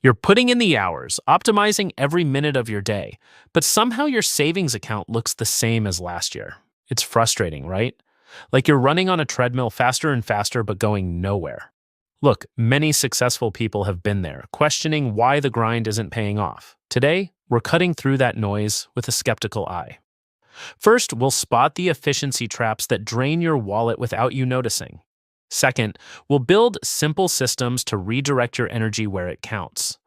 You're putting in the hours, optimizing every minute of your day, but somehow your savings account looks the same as last year. It's frustrating, right? Like you're running on a treadmill faster and faster, but going nowhere. Look, many successful people have been there, questioning why the grind isn't paying off. Today, we're cutting through that noise with a skeptical eye. First, we'll spot the efficiency traps that drain your wallet without you noticing. Second, we'll build simple systems to redirect your energy where it counts.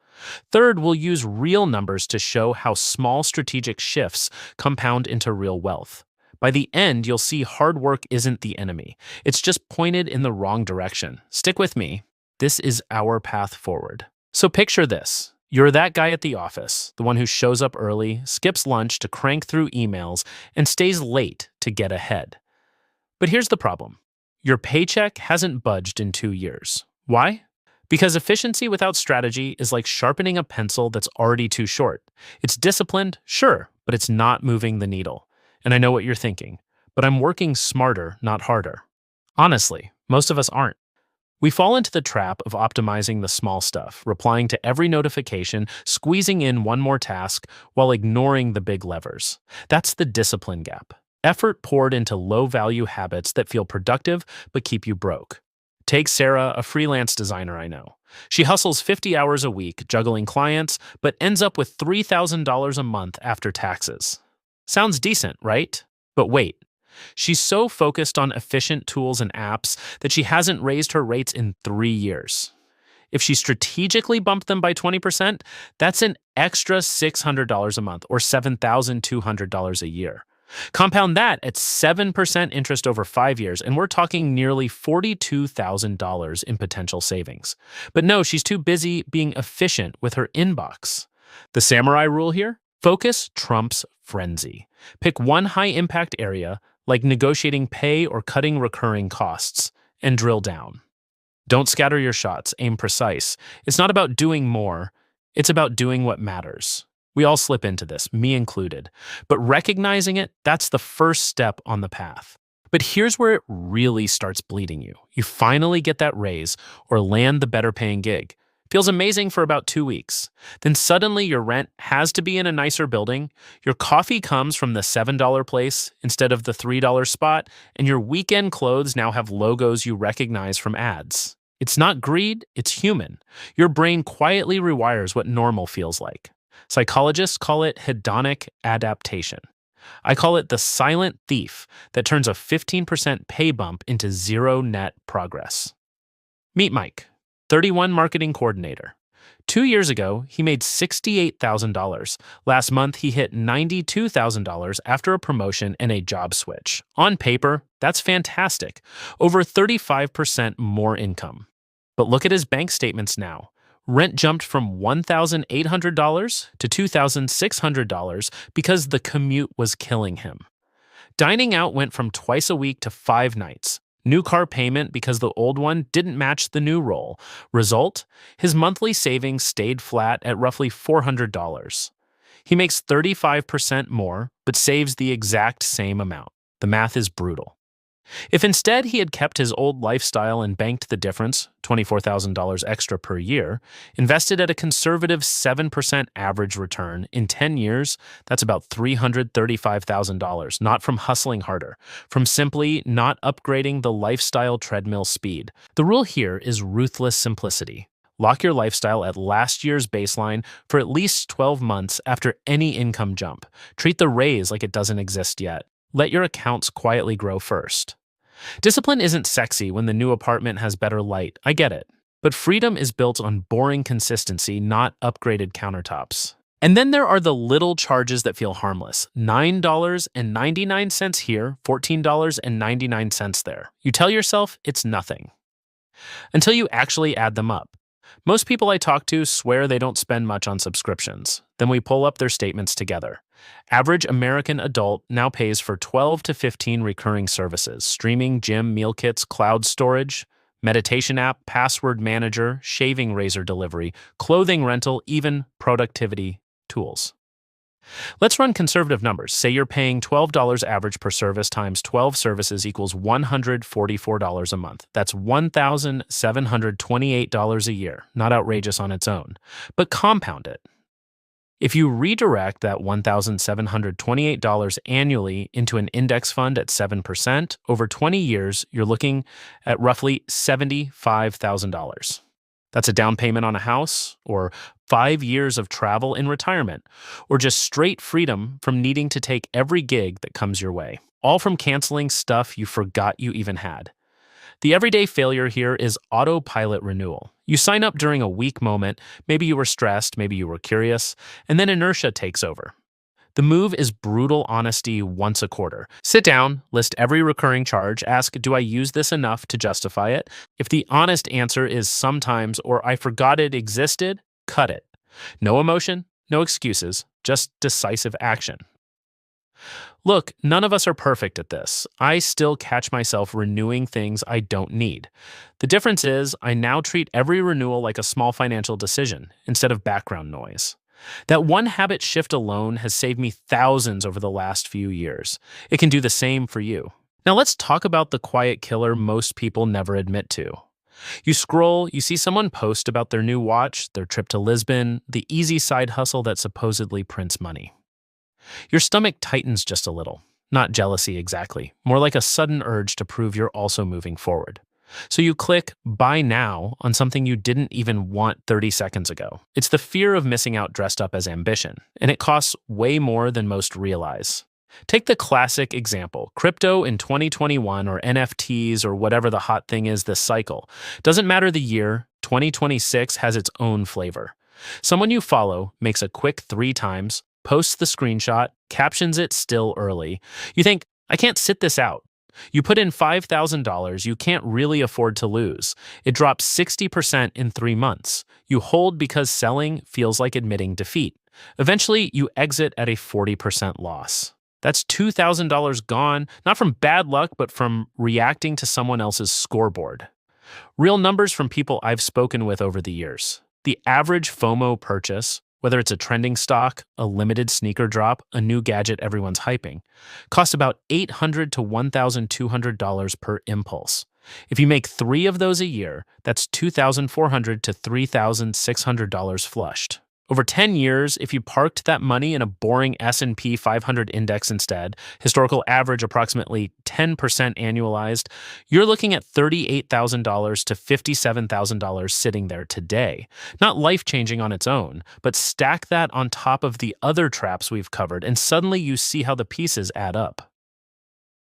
Third, we'll use real numbers to show how small strategic shifts compound into real wealth. By the end, you'll see hard work isn't the enemy. It's just pointed in the wrong direction. Stick with me. This is our path forward. So picture this. You're that guy at the office, the one who shows up early, skips lunch to crank through emails, and stays late to get ahead. But here's the problem. Your paycheck hasn't budged in 2 years. Why? Because efficiency without strategy is like sharpening a pencil that's already too short. It's disciplined, sure, but it's not moving the needle. And I know what you're thinking, but I'm working smarter, not harder. Honestly, most of us aren't. We fall into the trap of optimizing the small stuff, replying to every notification, squeezing in one more task while ignoring the big levers. That's the discipline gap. Effort poured into low-value habits that feel productive but keep you broke. Take Sarah, a freelance designer I know. She hustles 50 hours a week juggling clients, but ends up with $3,000 a month after taxes. Sounds decent, right? But wait. She's so focused on efficient tools and apps that she hasn't raised her rates in 3 years. If she strategically bumped them by 20%, that's an extra $600 a month or $7,200 a year. Compound that at 7% interest over 5 years, and we're talking nearly $42,000 in potential savings. But no, she's too busy being efficient with her inbox. The samurai rule here? Focus trumps frenzy. Pick one high-impact area, like negotiating pay or cutting recurring costs, and drill down. Don't scatter your shots, aim precise. It's not about doing more, it's about doing what matters. We all slip into this, me included. But recognizing it, that's the first step on the path. But here's where it really starts bleeding you. You finally get that raise or land the better paying gig. Feels amazing for about 2 weeks. Then suddenly your rent has to be in a nicer building, your coffee comes from the $7 place instead of the $3 spot, and your weekend clothes now have logos you recognize from ads. It's not greed, it's human. Your brain quietly rewires what normal feels like. Psychologists call it hedonic adaptation. I call it the silent thief that turns a 15% pay bump into zero net progress. Meet Mike, 31 marketing coordinator. 2 years ago, he made $68,000. Last month, he hit $92,000 after a promotion and a job switch. On paper, that's fantastic. Over 35% more income. But look at his bank statements now. Rent jumped from $1,800 to $2,600 because the commute was killing him. Dining out went from twice a week to 5 nights. New car payment because the old one didn't match the new role. Result? His monthly savings stayed flat at roughly $400. He makes 35% more, but saves the exact same amount. The math is brutal. If instead he had kept his old lifestyle and banked the difference, $24,000 extra per year, invested at a conservative 7% average return in 10 years, that's about $335,000, not from hustling harder, from simply not upgrading the lifestyle treadmill speed. The rule here is ruthless simplicity. Lock your lifestyle at last year's baseline for at least 12 months after any income jump. Treat the raise like it doesn't exist yet. Let your accounts quietly grow first. Discipline isn't sexy when the new apartment has better light, I get it. But freedom is built on boring consistency, not upgraded countertops. And then there are the little charges that feel harmless. $9.99 here, $14.99 there. You tell yourself it's nothing. Until you actually add them up. Most people I talk to swear they don't spend much on subscriptions. Then we pull up their statements together. Average American adult now pays for 12 to 15 recurring services: streaming, gym, meal kits, cloud storage, meditation app, password manager, shaving razor delivery, clothing rental, even productivity tools. Let's run conservative numbers. Say you're paying $12 average per service times 12 services equals $144 a month. That's $1,728 a year. Not outrageous on its own. But compound it. If you redirect that $1,728 annually into an index fund at 7%, over 20 years, you're looking at roughly $75,000. That's a down payment on a house, or 5 years of travel in retirement, or just straight freedom from needing to take every gig that comes your way, all from canceling stuff you forgot you even had. The everyday failure here is autopilot renewal. You sign up during a weak moment, maybe you were stressed, maybe you were curious, and then inertia takes over. The move is brutal honesty once a quarter. Sit down, list every recurring charge, ask, do I use this enough to justify it? If the honest answer is sometimes or I forgot it existed, cut it. No emotion, no excuses, just decisive action. Look, none of us are perfect at this. I still catch myself renewing things I don't need. The difference is I now treat every renewal like a small financial decision instead of background noise. That one habit shift alone has saved me thousands over the last few years. It can do the same for you. Now let's talk about the quiet killer most people never admit to. You scroll, you see someone post about their new watch, their trip to Lisbon, the easy side hustle that supposedly prints money. Your stomach tightens just a little. Not jealousy exactly, more like a sudden urge to prove you're also moving forward. So you click Buy Now on something you didn't even want 30 seconds ago. It's the fear of missing out dressed up as ambition, and it costs way more than most realize. Take the classic example, crypto in 2021 or NFTs or whatever the hot thing is this cycle. Doesn't matter the year, 2026 has its own flavor. Someone you follow makes a quick 3 times, posts the screenshot, captions it still early. You think, I can't sit this out. You put in $5,000 you can't really afford to lose. It drops 60% in 3 months. You hold because selling feels like admitting defeat. Eventually, you exit at a 40% loss. That's $2,000 gone, not from bad luck, but from reacting to someone else's scoreboard. Real numbers from people I've spoken with over the years. The average FOMO purchase, whether it's a trending stock, a limited sneaker drop, a new gadget everyone's hyping, costs about $800 to $1,200 per impulse. If you make 3 of those a year, that's $2,400 to $3,600 flushed. Over 10 years, if you parked that money in a boring S&P 500 index instead, historical average approximately 10% annualized, you're looking at $38,000 to $57,000 sitting there today. Not life-changing on its own, but stack that on top of the other traps we've covered, and suddenly you see how the pieces add up.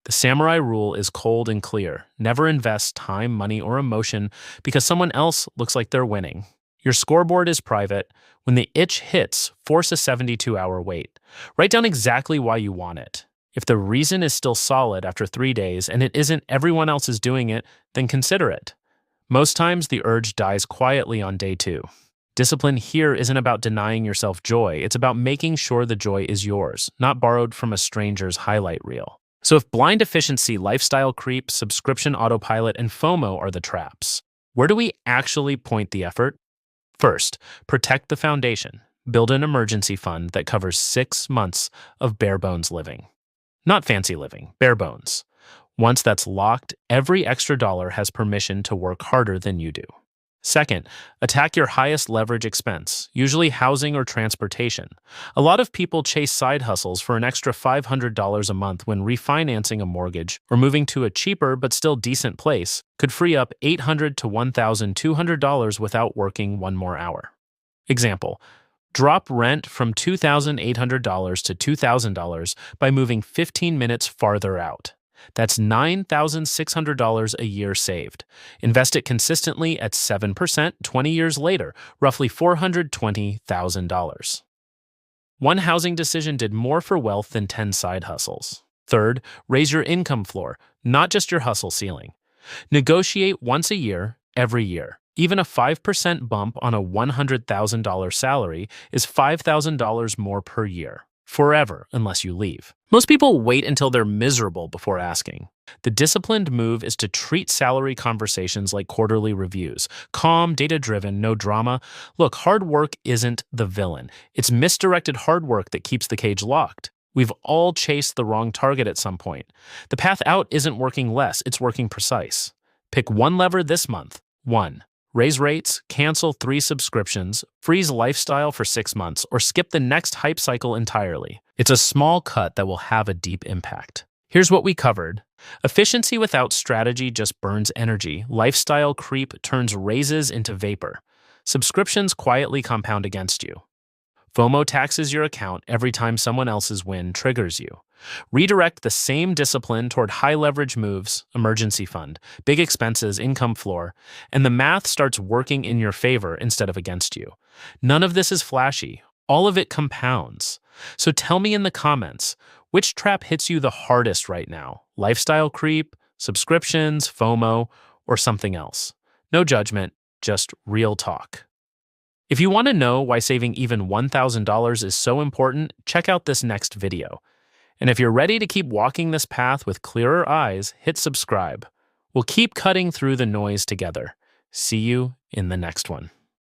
The samurai rule is cold and clear. Never invest time, money, or emotion because someone else looks like they're winning. Your scoreboard is private. When the itch hits, force a 72-hour wait. Write down exactly why you want it. If the reason is still solid after 3 days and it isn't everyone else is doing it, then consider it. Most times, the urge dies quietly on day 2. Discipline here isn't about denying yourself joy. It's about making sure the joy is yours, not borrowed from a stranger's highlight reel. So if blind efficiency, lifestyle creep, subscription autopilot, and FOMO are the traps, where do we actually point the effort? First, protect the foundation. Build an emergency fund that covers 6 months of bare bones living. Not fancy living, bare bones. Once that's locked, every extra dollar has permission to work harder than you do. Second, attack your highest leverage expense, usually housing or transportation. A lot of people chase side hustles for an extra $500 a month when refinancing a mortgage or moving to a cheaper but still decent place could free up $800 to $1,200 without working 1 more hour. Example, drop rent from $2,800 to $2,000 by moving 15 minutes farther out. That's $9,600 a year saved. Invest it consistently at 7% 20 years later, roughly $420,000. One housing decision did more for wealth than 10 side hustles. Third, raise your income floor, not just your hustle ceiling. Negotiate once a year, every year. Even a 5% bump on a $100,000 salary is $5,000 more per year. forever unless you leave. Most people wait until they're miserable before asking. The disciplined move is to treat salary conversations like quarterly reviews. Calm, data-driven, no drama. Look, hard work isn't the villain. It's misdirected hard work that keeps the cage locked. We've all chased the wrong target at some point. The path out isn't working less, it's working precise. Pick one lever this month. 1. Raise rates, cancel 3 subscriptions, freeze lifestyle for 6 months, or skip the next hype cycle entirely. It's a small cut that will have a deep impact. Here's what we covered. Efficiency without strategy just burns energy. Lifestyle creep turns raises into vapor. Subscriptions quietly compound against you. FOMO taxes your account every time someone else's win triggers you. Redirect the same discipline toward high-leverage moves, emergency fund, big expenses, income floor, and the math starts working in your favor instead of against you. None of this is flashy. All of it compounds. So tell me in the comments, which trap hits you the hardest right now? Lifestyle creep, subscriptions, FOMO, or something else? No judgment, just real talk. If you want to know why saving even $1,000 is so important, check out this next video. And if you're ready to keep walking this path with clearer eyes, hit subscribe. We'll keep cutting through the noise together. See you in the next one.